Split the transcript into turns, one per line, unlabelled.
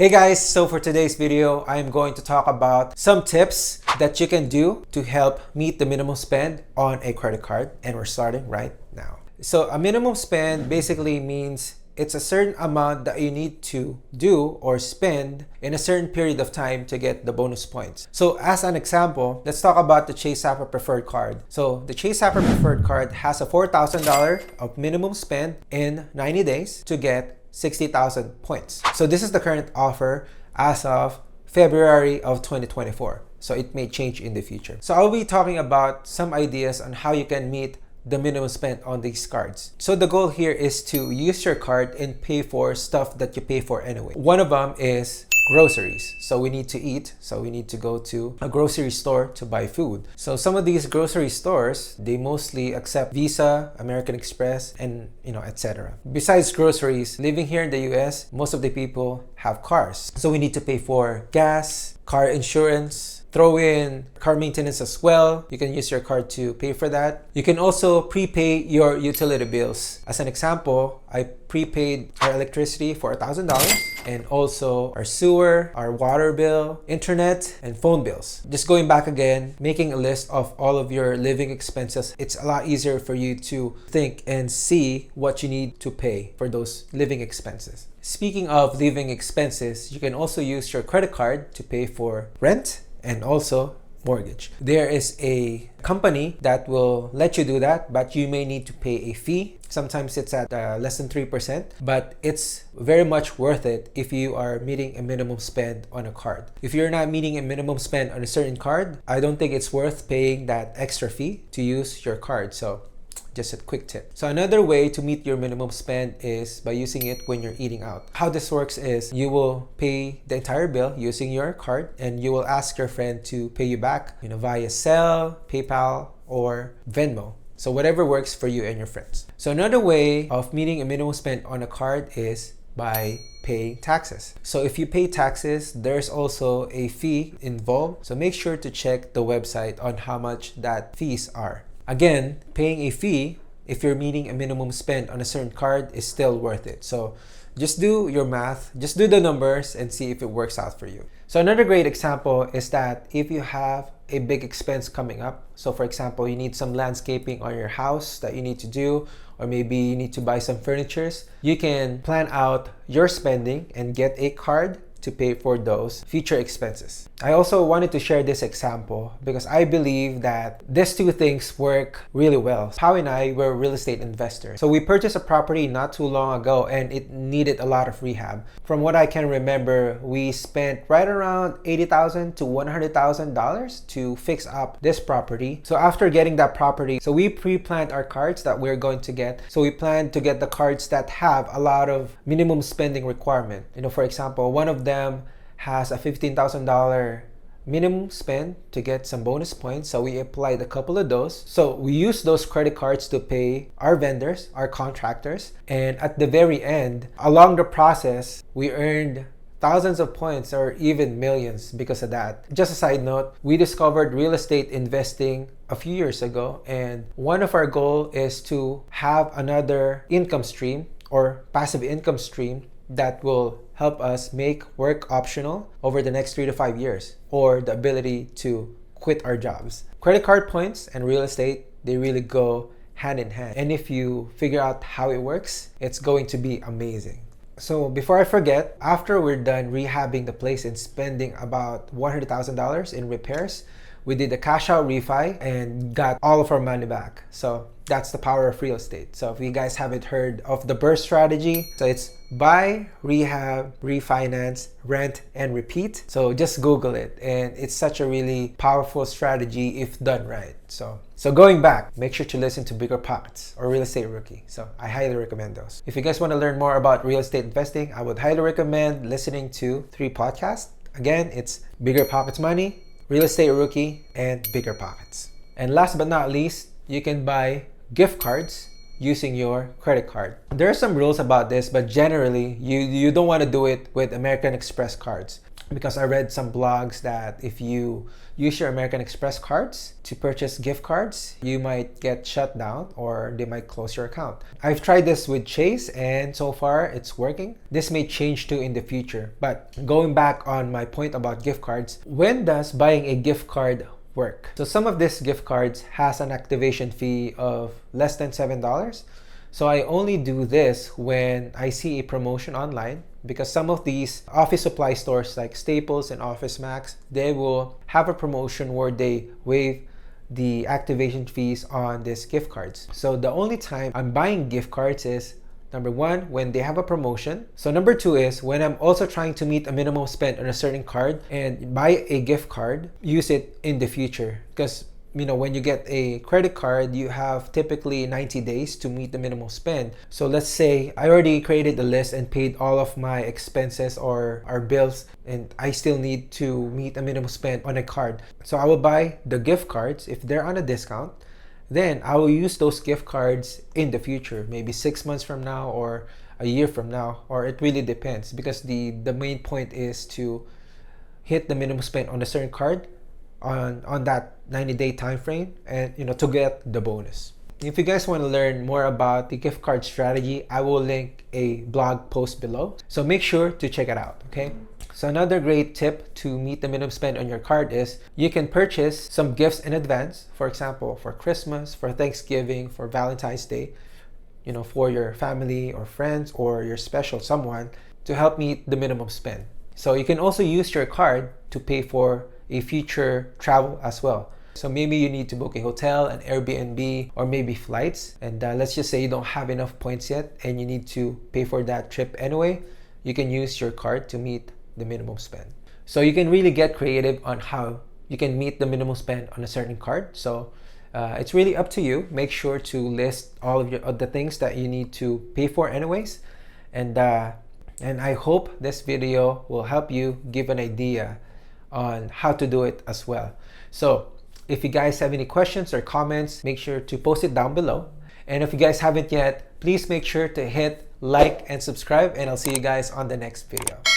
Hey guys, so for today's video, I'm going to talk about some tips that you can do to help meet the minimum spend on a credit card, and we're starting right now. So a minimum spend basically means it's a certain amount that you need to do or spend in a certain period of time to get the bonus points. So as an example, let's talk about the Chase Sapper Preferred Card. So the Chase Sapper Preferred Card has a $4,000 of minimum spend in 90 days to get 60,000 points. So this is the current offer as of February of 2024. So it may change in the future. So I'll be talking about some ideas on how you can meet the minimum spend on these cards. So the goal here is to use your card and pay for stuff that you pay for anyway. One of them is groceries. So we need to eat. So we need to go to a grocery store to buy food. So some of these grocery stores, they mostly accept Visa, American Express, and etc. Besides groceries, living here in the US, most of the people have cars. So we need to pay for gas, car insurance, throw in car maintenance as well. You can use your card to pay for that. You can also prepay your utility bills. As an example, I prepaid our electricity for $1,000 and also our sewer, our water bill, internet, and phone bills. Just going back again, making a list of all of your living expenses, it's a lot easier for you to think and see what you need to pay for those living expenses. Speaking of living expenses, you can also use your credit card to pay for rent and also mortgage. There is a company that will let you do that, but you may need to pay a fee. Sometimes it's at less than 3%, but it's very much worth it if you are meeting a minimum spend on a card. If you're not meeting a minimum spend on a certain card, I don't think it's worth paying that extra fee to use your card. So just a quick tip. So another way to meet your minimum spend is by using it when you're eating out. How this works is you will pay the entire bill using your card and you will ask your friend to pay you back, via Zelle, PayPal, or Venmo. So whatever works for you and your friends. So another way of meeting a minimum spend on a card is by paying taxes. So if you pay taxes, there's also a fee involved. So make sure to check the website on how much that fees are. Again, paying a fee if you're meeting a minimum spend on a certain card is still worth it. So just do your math, just do the numbers and see if it works out for you. So another great example is that if you have a big expense coming up, so for example, you need some landscaping on your house that you need to do, or maybe you need to buy some furnitures, you can plan out your spending and get a card to pay for those future expenses. I also wanted to share this example because I believe that these two things work really well. Pao and I were real estate investors. So we purchased a property not too long ago and it needed a lot of rehab. From what I can remember, we spent right around $80,000 to $100,000 to fix up this property. So after getting that property, so we pre-planned our cards that we're going to get. So we planned to get the cards that have a lot of minimum spending requirement. For example, one of them has a $15,000 minimum spend to get some bonus points. So we applied a couple of those. So we used those credit cards to pay our vendors, our contractors. And at the very end, along the process, we earned thousands of points or even millions because of that. Just a side note, we discovered real estate investing a few years ago. And one of our goals is to have another income stream or passive income stream that will help us make work optional over the next 3 to 5 years, or the ability to quit our jobs. Credit card points and real estate, they really go hand in hand. And if you figure out how it works, it's going to be amazing. So before I forget, after we're done rehabbing the place and spending about $100,000 in repairs, we did a cash out refi and got all of our money back. So that's the power of real estate. So if you guys haven't heard of the burst strategy, so it's buy, rehab, refinance, rent, and repeat. So just Google it. And it's such a really powerful strategy if done right. So going back, make sure to listen to Bigger Pockets or Real Estate Rookie. So I highly recommend those. If you guys want to learn more about real estate investing, I would highly recommend listening to 3 podcasts. Again, it's Bigger Pockets Money, Real Estate Rookie, and Bigger Pockets. And last but not least, you can buy gift cards using your credit card. There are some rules about this, but generally, you don't want to do it with American Express cards. because I read some blogs that if you use your American Express cards to purchase gift cards, you might get shut down or they might close your account. I've tried this with Chase and so far it's working. This may change too in the future. But going back on my point about gift cards, when does buying a gift card work? So some of these gift cards has an activation fee of less than $7. So I only do this when I see a promotion online, because some of these office supply stores like Staples and Office Max, they will have a promotion where they waive the activation fees on these gift cards. So the only time I'm buying gift cards is number one, when they have a promotion. So number two is when I'm also trying to meet a minimum spend on a certain card and buy a gift card, use it in the future. Because when you get a credit card, you have typically 90 days to meet the minimum spend. So let's say I already created the list and paid all of my expenses or our bills, and I still need to meet a minimum spend on a card. So I will buy the gift cards if they're on a discount. Then I will use those gift cards in the future, maybe 6 months from now or a year from now, or it really depends, because the main point is to hit the minimum spend on a certain card on that 90-day time frame, and to get the bonus. If you guys want to learn more about the gift card strategy, I will link a blog post below, so make sure to check it out. Okay, so another great tip to meet the minimum spend on your card is you can purchase some gifts in advance. For example, for Christmas, for Thanksgiving, for Valentine's Day, for your family or friends or your special someone, to help meet the minimum spend. So you can also use your card to pay for a future travel as well. So maybe you need to book a hotel, an Airbnb, or maybe flights, and let's just say you don't have enough points yet and you need to pay for that trip anyway. You can use your card to meet the minimum spend. So you can really get creative on how you can meet the minimum spend on a certain card. So it's really up to you. Make sure to list all of the things that you need to pay for anyways, and I hope this video will help you give an idea on how to do it as well. So if you guys have any questions or comments, make sure to post it down below. And if you guys haven't yet, please make sure to hit like and subscribe, and I'll see you guys on the next video.